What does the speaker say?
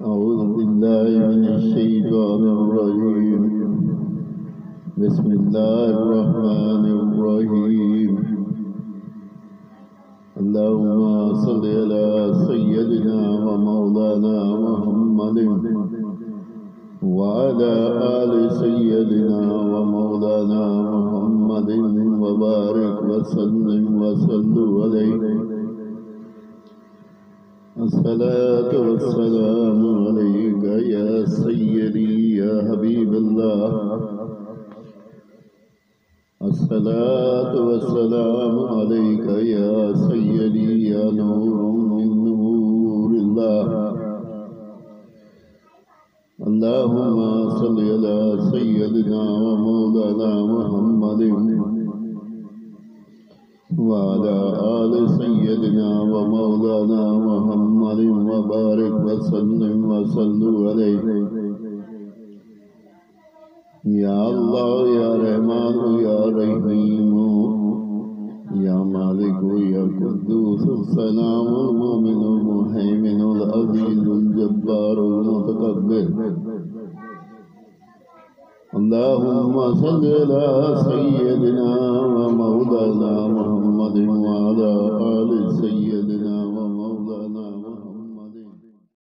أعوذ بالله من الشيطان الرجيم بسم الله الرحمن الرحيم اللهم صل على سيدنا ومولانا محمد وعلى آل سيدنا ومولانا محمد وبارك وسلم عليه الصلاة والسلام عليك يا سيدي يا حبيب الله الصلاة والسلام عليك يا سيدي يا نور من نور الله اللهم صل على سيدنا ومولانا محمد وعلى آل سيدنا ومولانا محمد وبارك وسلم عليه يا الله يا رحمن يا رحيم يا مالك يا قدوس السلام المؤمن المهيمن العزيز الجبار المتكبر اللهم صل على سيدنا ومولانا محمد وعلى آل سيدنا